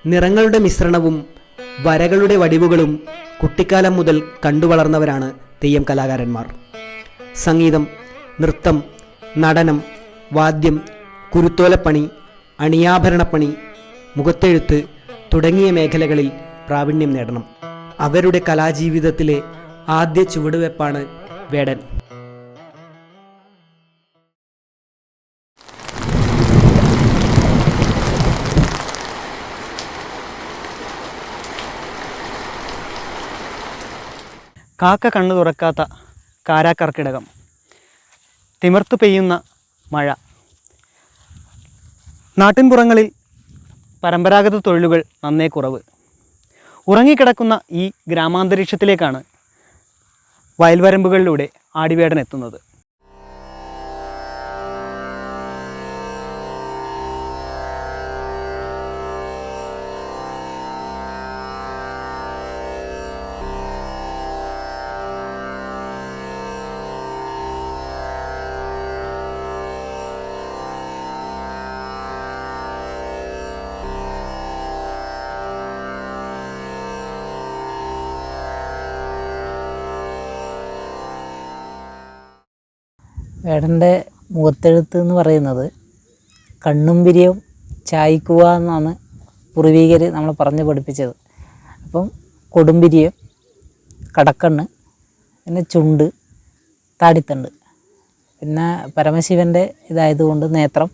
നിറങ്ങളുടെ മിശ്രണവും വരകളുടെ വടിവുകളും കുട്ടിക്കാലം മുതൽ കണ്ടുവളർന്നവരാണ് തെയ്യം കലാകാരന്മാർ. സംഗീതം, നൃത്തം, നടനം, വാദ്യം, കുരുത്തോലപ്പണി, അണിയാഭരണപ്പണി, മുഖത്തെഴുത്ത് തുടങ്ങിയ മേഖലകളിൽ പ്രാവീണ്യം നേടണം. അവരുടെ കലാജീവിതത്തിലെ ആദ്യ ചുവടുവെപ്പാണ് വേടൻ. കാക്ക കണ്ണു തുറക്കാത്ത കാരാക്കർക്കിടകം, തിമിർത്തു പെയ്യുന്ന മഴ. നാട്ടിൻപുറങ്ങളിൽ പരമ്പരാഗത തൊഴിലുകൾ നന്നേ കുറവ്. ഉറങ്ങിക്കിടക്കുന്ന ഈ ഗ്രാമാന്തരീക്ഷത്തിലേക്കാണ് വയൽവരമ്പുകളിലൂടെ ആടിവേടൻ എത്തുന്നത്. വേടൻ്റെ മുഖത്തെഴുത്ത് എന്ന് പറയുന്നത് കണ്ണും വിരിയും ചായ്ക്കുക എന്നാണ് പൂർവീകർ നമ്മൾ പറഞ്ഞ് പഠിപ്പിച്ചത്. അപ്പം കൊടുമ്പിരിയം, കടക്കണ്ണ്, പിന്നെ ചുണ്ട്, താടിത്തണ്ട്, പിന്നെ പരമശിവൻ്റെ ഇതായതുകൊണ്ട് നേത്രം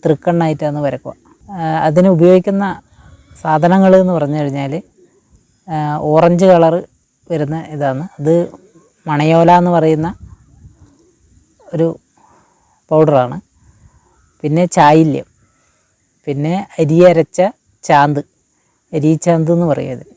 തൃക്കണ്ണായിട്ടാണ് വരക്കുക. അതിന് ഉപയോഗിക്കുന്ന സാധനങ്ങൾ എന്ന് പറഞ്ഞു കഴിഞ്ഞാൽ ഓറഞ്ച് കളറ് വരുന്ന ഇതാണ്. അത് മണയോല എന്ന് പറയുന്ന ഒരു പൗഡറാണ്. പിന്നെ ചായില്യം, പിന്നെ അരി അരച്ച ചാന്ത്, അരിച്ചാന്ത് എന്ന് പറയും. അതിന്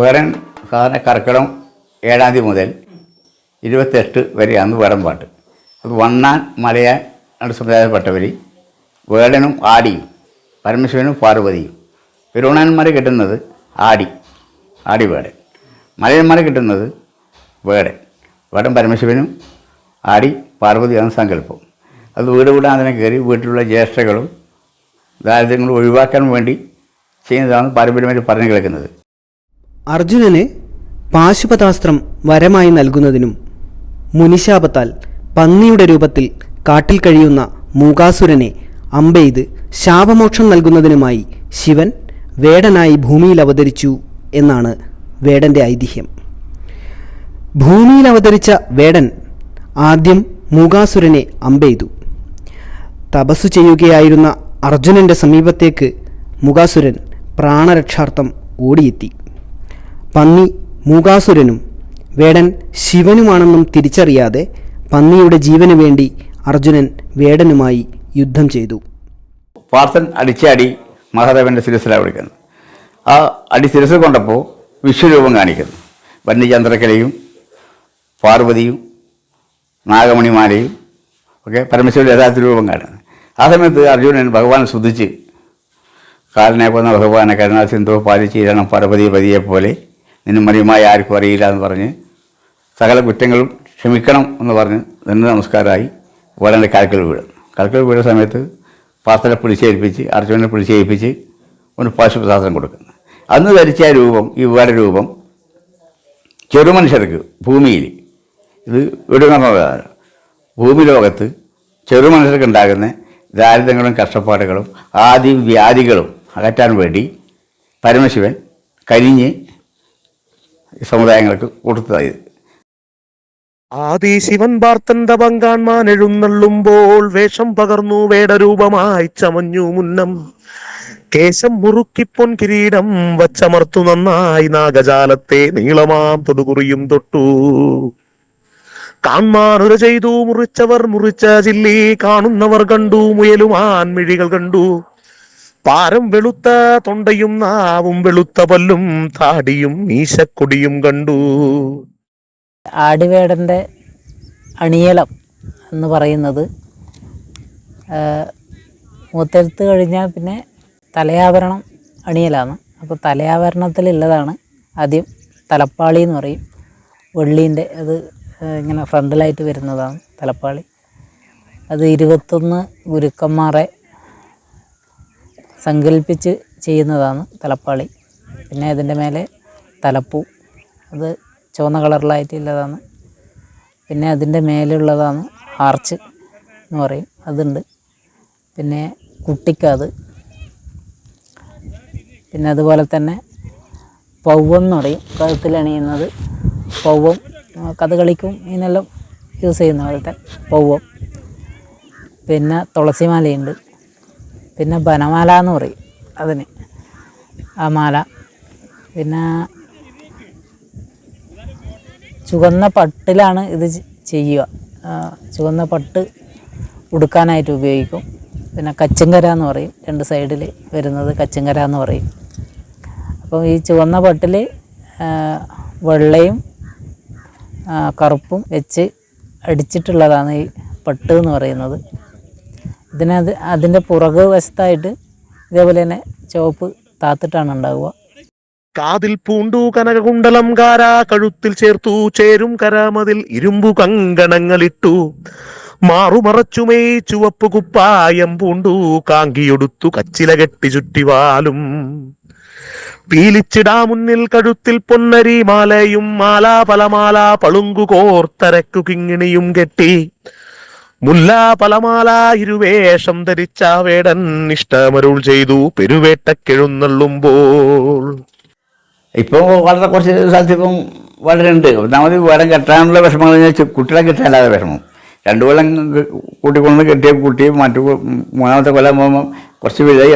വേടൻ സാധാരണ കർക്കിടകം 7 മുതൽ 28 വരെയാണ് വേടൻ പാട്ട്. അത് വണ്ണാൻ മലയാൻ രണ്ട് സമുദായപ്പെട്ടവർ വേടനും ആടിയും പരമശിവനും പാർവതിയും. പെരുവണ്ണാന്മാരെ കിട്ടുന്നത് ആടി വേടൻ. മലയന്മാരെ കിട്ടുന്നത് വേടൻ പരമശിവനും ആടി പാർവതിയാണ് സങ്കല്പം. അത് വീട് അതിനെ കയറി വീട്ടിലുള്ള ജ്യേഷ്ഠകളും ദാരിദ്ര്യങ്ങളും ഒഴിവാക്കാൻ വേണ്ടി ചെയ്യുന്നതാണ് പാരമ്പര്യമായിട്ട് പറഞ്ഞു കേൾക്കുന്നത്. അർജുനന് പാശുപതാസ്ത്രം വരമായി നൽകുന്നതിനും മുനിശാപത്താൽ പന്നിയുടെ രൂപത്തിൽ കാട്ടിൽ കഴിയുന്ന മൂകാസുരനെ അമ്പെയ്ത് ശാപമോക്ഷം നൽകുന്നതിനുമായി ശിവൻ വേടനായി ഭൂമിയിൽ അവതരിച്ചു എന്നാണ് വേടൻ്റെ ഐതിഹ്യം. ഭൂമിയിൽ അവതരിച്ച വേടൻ ആദ്യം മൂകാസുരനെ അമ്പെയ്തു. തപസ്സു ചെയ്യുകയായിരുന്ന അർജുനൻ്റെ സമീപത്തേക്ക് മൂകാസുരൻ പ്രാണരക്ഷാർത്ഥം ഓടിയെത്തി. പന്നി മൂകാസുരനും വേടൻ ശിവനുമാണെന്നും തിരിച്ചറിയാതെ പന്നിയുടെ ജീവന് വേണ്ടി അർജുനൻ വേടനുമായി യുദ്ധം ചെയ്തു. പാർത്ഥൻ അടിച്ച അടി മഹാദേവൻ്റെ ശിരസിലാണ് വിളിക്കുന്നത്. ആ അടി ശിരസിൽ കൊണ്ടപ്പോൾ വിശ്വരൂപം കാണിക്കുന്നു. വന്യചന്ദ്രക്കലയും പാർവതിയും നാഗമണിമാലയും ഒക്കെ പരമശിവൻ്റെ യഥാർത്ഥ രൂപം കാണുന്നത്. ആ സമയത്ത് അർജുനൻ ഭഗവാനെ സ്തുതിച്ച് കാലനെ കൊന്ന ഭഗവാനെ കരുണാസിന്ധു പാലിച്ചീരണം പാർവതിയെ പോലെ നിന്നും മറിയുമായി ആർക്കും അറിയില്ല എന്ന് പറഞ്ഞ് സകല കുറ്റങ്ങളും ക്ഷമിക്കണം എന്ന് പറഞ്ഞ് നിന്ന് നമസ്കാരമായി വേടൻ്റെ കാൽക്കൽ വീഴുന്ന സമയത്ത് പാർത്ഥനെ പിടിച്ചേൽപ്പിച്ച് അർജുനനെ പിടിച്ചേൽപ്പിച്ച് ഒരു പാശുപതാസ്ത്രം കൊടുക്കുന്നു. അന്ന് ധരിച്ച രൂപം, ഈ വേട രൂപം ചെറുമനുഷ്യർക്ക് ഭൂമിയിൽ ഇത് വിടുന്നതാണ്. ഭൂമി ലോകത്ത് ചെറുമനുഷ്യർക്ക് ഉണ്ടാകുന്ന ദാരിദ്ര്യങ്ങളും കഷ്ടപ്പാടുകളും ആദി വ്യാധികളും അകറ്റാൻ വേണ്ടി പരമശിവൻ കരിഞ്ഞ് സമുദായങ്ങൾക്ക് കൊടുത്തതായത്. ആദിശിവൻ പാർത്തന്റെ പങ്കാൺമാൻ എഴുന്നള്ളുമ്പോൾ വേഷം പകർന്നു വേടരൂപമായി ചമഞ്ഞു മുന്നം. കേശം മുറുക്കിപ്പൊൻ കിരീടം വച്ചമർത്തു നന്നായി നാഗജാലത്തെ നീളമാം തൊടുകുറിയും തൊട്ടു. കാൺമാനുര ചെയ്തു മുറിച്ചവർ മുറിച്ച ചില്ലി കാണുന്നവർ കണ്ടു മുയലുമാൻ മിഴികൾ കണ്ടു. പാരം വെളുത്ത തൊണ്ടയും നാവും വെളുത്ത പല്ലും താടിയും മീശക്കൊടിയും കണ്ടു. ആടിവേടൻ്റെ അണിയളം എന്ന് പറയുന്നത് മൂത്തെഴുത്ത് കഴിഞ്ഞാൽ പിന്നെ തലയാഭരണം അണിയലാണ്. അപ്പോൾ തലയാഭരണത്തിലുള്ളതാണ് ആദ്യം തലപ്പാളി എന്ന് പറയും. വെള്ളീൻ്റെ അത് ഇങ്ങനെ ഫ്രണ്ടിലായിട്ട് വരുന്നതാണ് തലപ്പാളി. അത് 21 ഗുരുക്കന്മാരെ സങ്കല്പിച്ച് ചെയ്യുന്നതാണ് തലപ്പാളി. പിന്നെ അതിൻ്റെ മേലെ തലപ്പൂ, അത് ചുവന്ന കളറിലായിട്ടുള്ളതാണ്. പിന്നെ അതിൻ്റെ മേലുള്ളതാണ് ആർച്ച് എന്ന് പറയും, അതുണ്ട്. പിന്നെ കുട്ടിക്കാത്, പിന്നെ അതുപോലെ തന്നെ പൗവം എന്ന് പറയും, കഴുത്തിലണിയുന്നത് പൗവം. കഥകളിക്കും ഇതിനെല്ലാം യൂസ് ചെയ്യുന്ന പോലത്തെ പൗവം. പിന്നെ തുളസിമാലയുണ്ട്. പിന്നെ ബനമാല എന്ന് പറയും അതിന്, ആ മാല. പിന്നെ ചുവന്ന പട്ടിലാണ് ഇത് ചെയ്യുക. ചുവന്ന പട്ട് ഉടുക്കാനായിട്ട് ഉപയോഗിക്കും. പിന്നെ കച്ചങ്കര എന്ന് പറയും, 2 സൈഡിൽ വരുന്നത് കച്ചങ്കര എന്ന് പറയും. അപ്പോൾ ഈ ചുവന്ന പട്ടിൽ വെള്ളയും കറുപ്പും വെച്ച് അടിച്ചിട്ടുള്ളതാണ് ഈ പട്ട് എന്ന് പറയുന്നത്. അതിൻ്റെ പുറകു വശത്തായിട്ട് ഇതേപോലെ തന്നെ ചുവപ്പ് താത്തിട്ടാണ് ഉണ്ടാവുക. കാതിൽ പൂണ്ടു കനകകുണ്ടലം കാര, കഴുത്തിൽ ചേർത്തു ചേരും കരാമതിൽ ഇരുമ്പു കങ്കണങ്ങളിട്ടു, മാറുമറച്ചുമേ ചുവപ്പ് കുപ്പായം പൂണ്ടു, കാങ്കിയൊടുത്തു കച്ചില കെട്ടി ചുറ്റിവാലും, പീലിച്ചിടാ മുന്നിൽ കഴുത്തിൽ പൊന്നരി മാലയും, മാല പലമാല പളുങ്കു കോർത്തരക്കു കിങ്ങിണിയും കെട്ടി, മുല്ല പലമാല ഇരുവേഷം ധരിച്ച വേടൻ ഇഷ്ടമരുൾ ചെയ്തു പെരുവേട്ടക്കെഴുന്നള്ളുമ്പോൾ. ഇപ്പോൾ വളരെ കുറച്ച് സ്ഥലത്ത് ഇപ്പം വളരെ ഉണ്ട്. ഒന്നാമത് വേടം കെട്ടാനുള്ള വിഷമങ്ങൾ കഴിഞ്ഞാൽ കുട്ടികളെ കിട്ടാല്ലാതെ വിഷമം. 2 കൊല്ലം കൂട്ടിക്കൊണ്ട് കെട്ടിയ കുട്ടി മൂന്നാമത്തെ കൊല്ലം പോകുമ്പോൾ കുറച്ച് വലുതായി,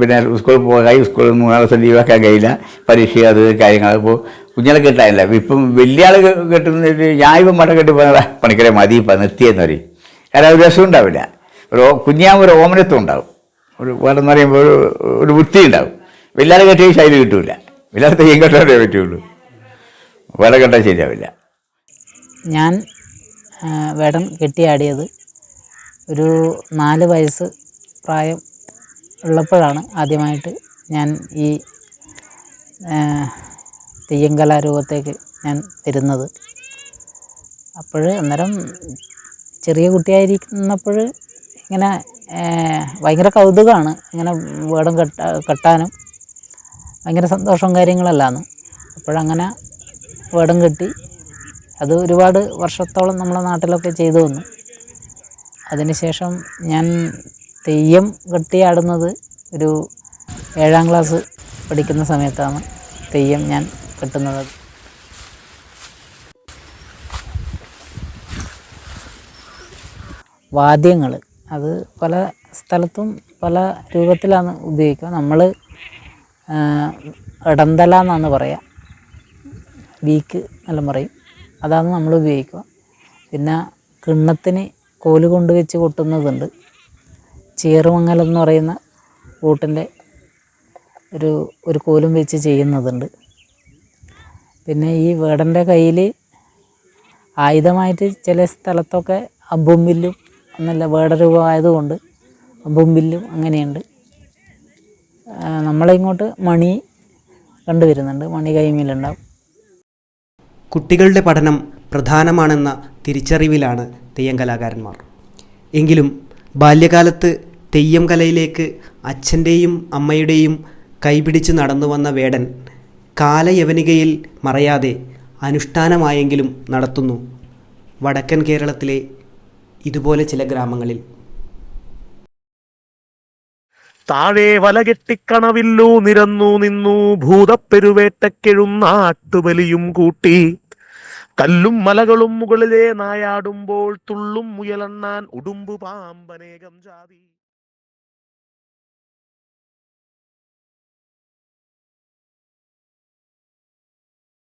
പിന്നെ സ്കൂളിൽ പോകായി, സ്കൂളിൽ 3 ദിവസം ലീവാക്കാൻ കഴിയില്ല, പരീക്ഷ അത് കാര്യങ്ങൾ. ഇപ്പോൾ കുഞ്ഞാളെ കിട്ടാനില്ല. ഇപ്പം വലിയ ആൾ കെട്ടുന്ന ഞാൻ ഇപ്പം മടം കെട്ടി പോകുന്ന പണിക്കരെ മതി ഇപ്പം നിർത്തിയെന്ന് പറയും. കാരണം ഒരു രസം ഉണ്ടാവില്ല. കുഞ്ഞാകുമ്പോൾ ഒരു ഓമനത്വം ഉണ്ടാവും, ഒരു വേടെന്ന് പറയുമ്പോൾ ഒരു വൃത്തി ഉണ്ടാവും. വലിയ ആൾ കെട്ടിയ ശൈലി കിട്ടൂല. വലിയ തെയ്യം കെട്ടാനേ പറ്റുള്ളൂ, വേടം കെട്ടാൻ ശരിയാവില്ല. ഞാൻ വേടം കെട്ടിയാടിയത് ഒരു 4 വയസ്സ് പ്രായം ഉള്ളപ്പോഴാണ് ആദ്യമായിട്ട് ഞാൻ ഈ തെയ്യം കലാരൂപത്തേക്ക് ഞാൻ വരുന്നത്. അപ്പോൾ അന്നേരം ചെറിയ കുട്ടിയായിരിക്കുന്നപ്പോൾ ഇങ്ങനെ ഭയങ്കര കൗതുകമാണ്, ഇങ്ങനെ വേടം കെട്ടാനും ഭയങ്കര സന്തോഷവും കാര്യങ്ങളെല്ലാമാണ്. അപ്പോഴങ്ങനെ വേടം കെട്ടി അത് ഒരുപാട് വർഷത്തോളം നമ്മളെ നാട്ടിലൊക്കെ ചെയ്തു വന്നു. അതിനുശേഷം ഞാൻ തെയ്യം കെട്ടിയാടുന്നത് ഒരു 7ാം ക്ലാസ് പഠിക്കുന്ന സമയത്താണ് തെയ്യം ഞാൻ കെട്ടുന്നത്. വാദ്യങ്ങൾ അത് പല സ്ഥലത്തും പല രൂപത്തിലാണ് ഉപയോഗിക്കുക. നമ്മൾ ഇടന്തല എന്നാണ് പറയുക, വീക്ക് എല്ലാം പറയും, അതാണ് നമ്മൾ ഉപയോഗിക്കുക. പിന്നെ കിണ്ണത്തിന് കോല് കൊണ്ട് വെച്ച് കൊട്ടുന്നതുണ്ട്. ചേറുമങ്ങലം എന്ന് പറയുന്ന കൂട്ടിൻ്റെ ഒരു കോലും വെച്ച് ചെയ്യുന്നതുണ്ട്. പിന്നെ ഈ വേടൻ്റെ കയ്യിൽ ആയുധമായിട്ട് ചില സ്ഥലത്തൊക്കെ അമ്പും വില്ലും എന്നല്ല, വേടരൂപമായതുകൊണ്ട് അമ്പും വില്ലും അങ്ങനെയുണ്ട്. നമ്മളിങ്ങോട്ട് മണി കണ്ടുവരുന്നുണ്ട്, മണി കൈമേലുണ്ടാവും. കുട്ടികളുടെ പഠനം പ്രധാനമാണെന്ന തിരിച്ചറിവിലാണ് തെയ്യം കലാകാരന്മാർ. എങ്കിലും ബാല്യകാലത്ത് തെയ്യം കലയിലേക്ക് അച്ഛൻ്റെയും അമ്മയുടെയും കൈപിടിച്ച് നടന്നു വന്ന വേടൻ കാലയവനികയിൽ മറയാതെ അനുഷ്ഠാനമായെങ്കിലും നടത്തുന്നു വടക്കൻ കേരളത്തിലെ ഇതുപോലെ ചില ഗ്രാമങ്ങളിൽ. താഴെ വലകെട്ടിക്കണവില്ലു നിരന്നു നിന്നു, ഭൂതപ്പെരുവേട്ടക്കെഴുന്നാട്ടുബലിയും കൂട്ടി, കല്ലും മലകളും മുകളിലെ നായാടുമ്പോൾ തുള്ളും മുയലണ്ണാൻ ഉടുമ്പു പാമ്പനേകം ജാതി.